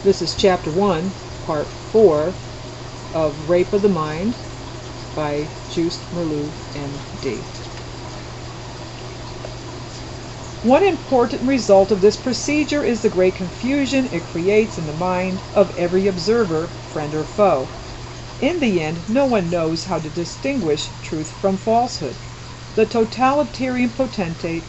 This is Chapter 1, Part 4 of Rape of the Mind by Just Merleau, M.D. One important result of this procedure is the great confusion it creates in the mind of every observer, friend or foe. In the end, no one knows how to distinguish truth from falsehood. The totalitarian potentate,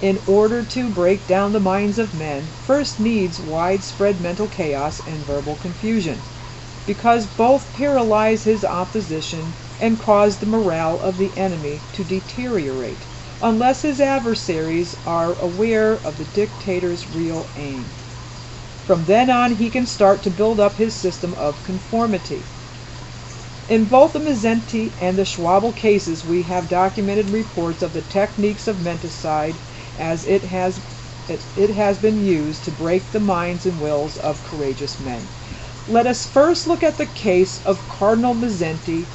in order to break down the minds of men, first needs widespread mental chaos and verbal confusion, because both paralyze his opposition and cause the morale of the enemy to deteriorate, unless his adversaries are aware of the dictator's real aim. From then on, he can start to build up his system of conformity. In both the Mazzenti and the Schwabel cases, we have documented reports of the techniques of menticide as it has been used to break the minds and wills of courageous men. Let us first look at the case of Cardinal Mazzenti,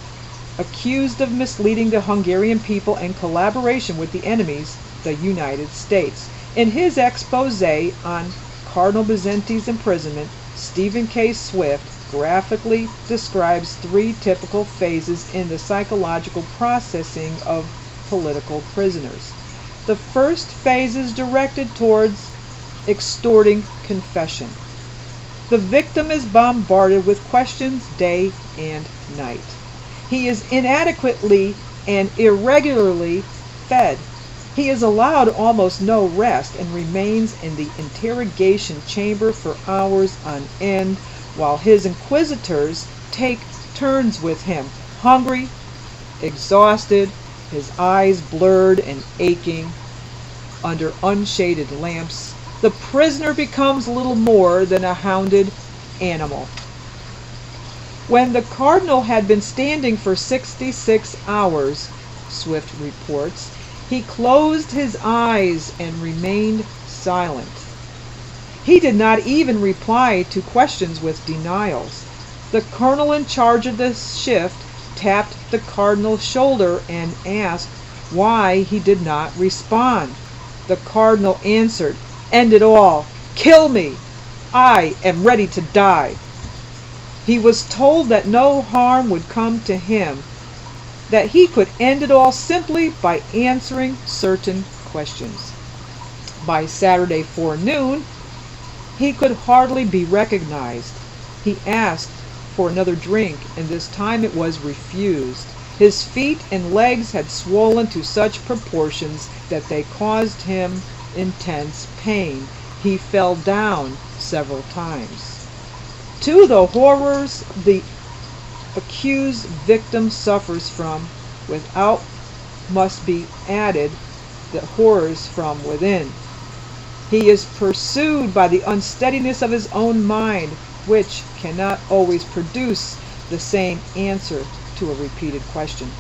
accused of misleading the Hungarian people in collaboration with the enemies, the United States. In his expose on Cardinal Mazzenti's imprisonment, Stephen K. Swift graphically describes three typical phases in the psychological processing of political prisoners. The first phase is directed towards extorting confession. The victim is bombarded with questions day and night. He is inadequately and irregularly fed. He is allowed almost no rest and remains in the interrogation chamber for hours on end, while his inquisitors take turns with him, hungry, exhausted, his eyes blurred and aching under unshaded lamps. The prisoner becomes little more than a hounded animal. When the cardinal had been standing for 66 hours, Swift reports, he closed his eyes and remained silent. He did not even reply to questions with denials. The colonel in charge of the shift tapped the cardinal's shoulder and asked why he did not respond. The cardinal answered, "End it all! Kill me! I am ready to die." He was told that no harm would come to him, that he could end it all simply by answering certain questions. By Saturday forenoon, he could hardly be recognized. He asked for another drink, and this time it was refused. His feet and legs had swollen to such proportions that they caused him intense pain. He fell down several times. To the horrors the accused victim suffers from without must be added the horrors from within. He is pursued by the unsteadiness of his own mind, which cannot always produce the same answer to a repeated question.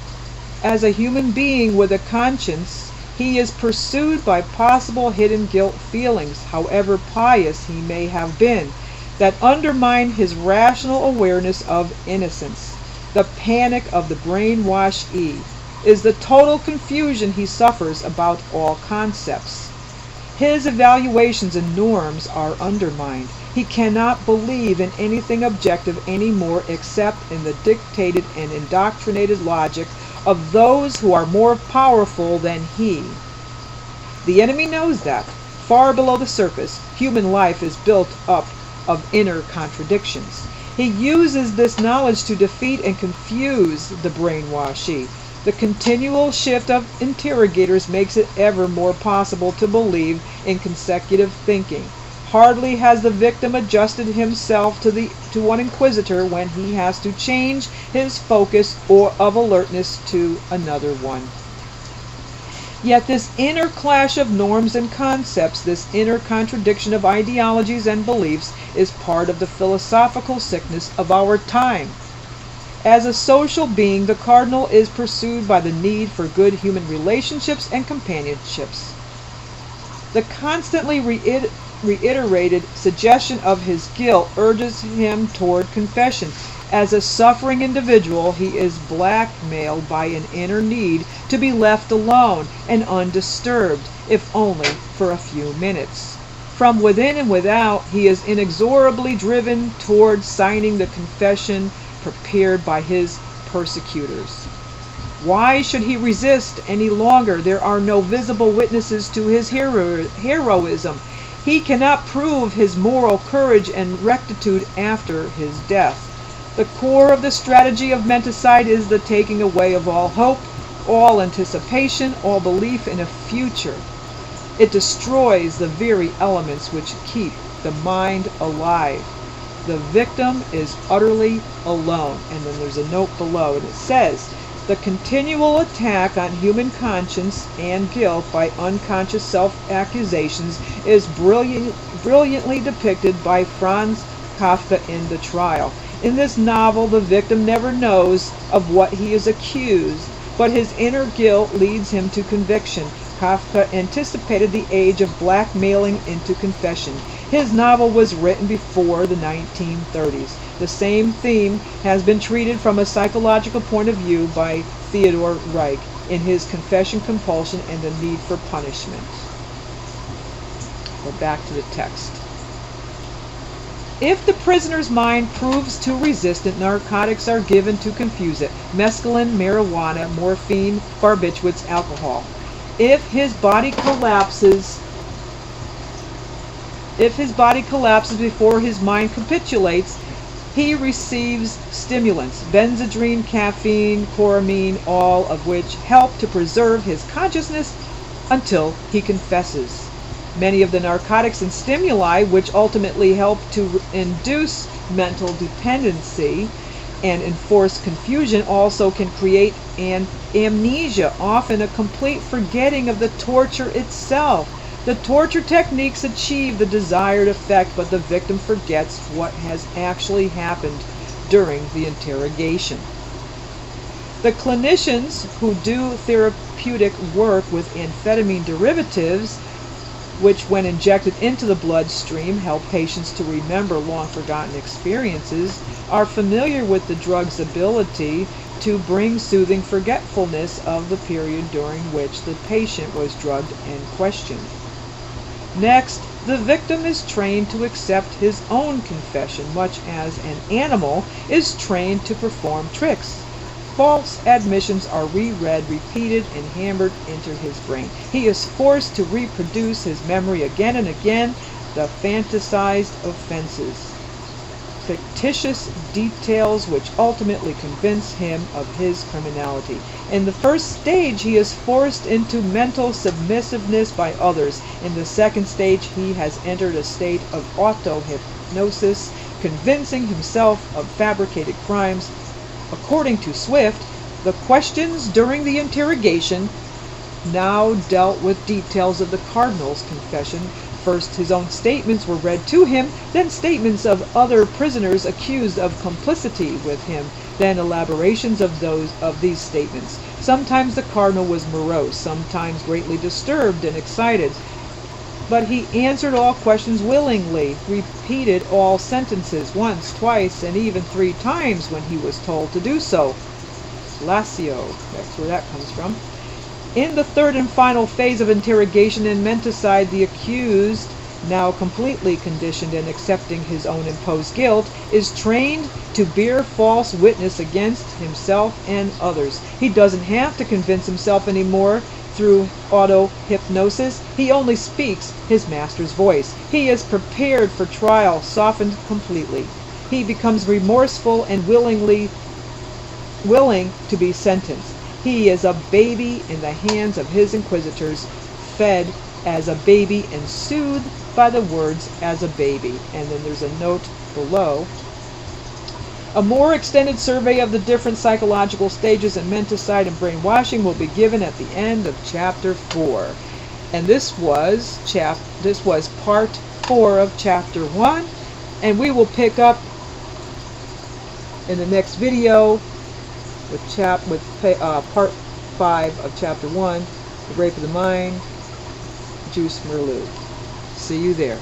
As a human being with a conscience, he is pursued by possible hidden guilt feelings, however pious he may have been, that undermine his rational awareness of innocence. The panic of the brainwashed is the total confusion he suffers about all concepts. His evaluations and norms are undermined. He cannot believe in anything objective anymore except in the dictated and indoctrinated logic of those who are more powerful than he. The enemy knows that. Far below the surface, human life is built up of inner contradictions. He uses this knowledge to defeat and confuse the brainwashee. The continual shift of interrogators makes it ever more possible to believe in consecutive thinking. Hardly has the victim adjusted himself to one inquisitor when he has to change his focus or of alertness to another one. Yet this inner clash of norms and concepts, this inner contradiction of ideologies and beliefs, is part of the philosophical sickness of our time. As a social being, the cardinal is pursued by the need for good human relationships and companionships. The constantly reiterated suggestion of his guilt urges him toward confession. As a suffering individual, he is blackmailed by an inner need to be left alone and undisturbed, if only for a few minutes. From within and without, he is inexorably driven towards signing the confession prepared by his persecutors. Why should he resist any longer? There are no visible witnesses to his heroism. He cannot prove his moral courage and rectitude after his death. The core of the strategy of menticide is the taking away of all hope, all anticipation, all belief in a future. It destroys the very elements which keep the mind alive. The victim is utterly alone. And then there's a note below, and it says, the continual attack on human conscience and guilt by unconscious self-accusations is brilliantly depicted by Franz Kafka in The Trial. In this novel, the victim never knows of what he is accused, but his inner guilt leads him to conviction. Kafka anticipated the age of blackmailing into confession. His novel was written before the 1930s. The same theme has been treated from a psychological point of view by Theodor Reich in his Confession Compulsion and the Need for Punishment. Go back to the text. If the prisoner's mind proves too resistant, narcotics are given to confuse it. Mescaline, marijuana, morphine, barbiturates, alcohol. If his body collapses before his mind capitulates, he receives stimulants, benzodrine, caffeine, chloramine, all of which help to preserve his consciousness until he confesses. Many of the narcotics and stimuli, which ultimately help to induce mental dependency and enforce confusion, also can create an amnesia, often a complete forgetting of the torture itself. The torture techniques achieve the desired effect, but the victim forgets what has actually happened during the interrogation. The clinicians who do therapeutic work with amphetamine derivatives, which when injected into the bloodstream help patients to remember long-forgotten experiences, are familiar with the drug's ability to bring soothing forgetfulness of the period during which the patient was drugged and questioned. Next, the victim is trained to accept his own confession, much as an animal is trained to perform tricks. False admissions are reread, repeated, and hammered into his brain. He is forced to reproduce his memory again and again, the fantasized offenses, fictitious details which ultimately convince him of his criminality. In the first stage, he is forced into mental submissiveness by others. In the second stage, he has entered a state of auto-hypnosis, convincing himself of fabricated crimes. According to Swift, the questions during the interrogation now dealt with details of the cardinal's confession. First, his own statements were read to him, then statements of other prisoners accused of complicity with him, then elaborations of these statements. Sometimes the cardinal was morose, sometimes greatly disturbed and excited, but he answered all questions willingly, repeated all sentences once, twice, and even 3 times when he was told to do so. Lazio, that's where that comes from. In the third and final phase of interrogation and menticide, the accused, now completely conditioned and accepting his own imposed guilt, is trained to bear false witness against himself and others. He doesn't have to convince himself anymore through auto-hypnosis. He only speaks his master's voice. He is prepared for trial, softened completely. He becomes remorseful and willing to be sentenced. He is a baby in the hands of his inquisitors, fed as a baby and soothed by the words as a baby. And then there's a note below. A more extended survey of the different psychological stages in menticide and brainwashing will be given at the end of Chapter 4. And this was Part 4 of Chapter 1. And we will pick up in the next video with Part 5 of Chapter 1, The Rape of the Mind, Juice Merleau. See you there.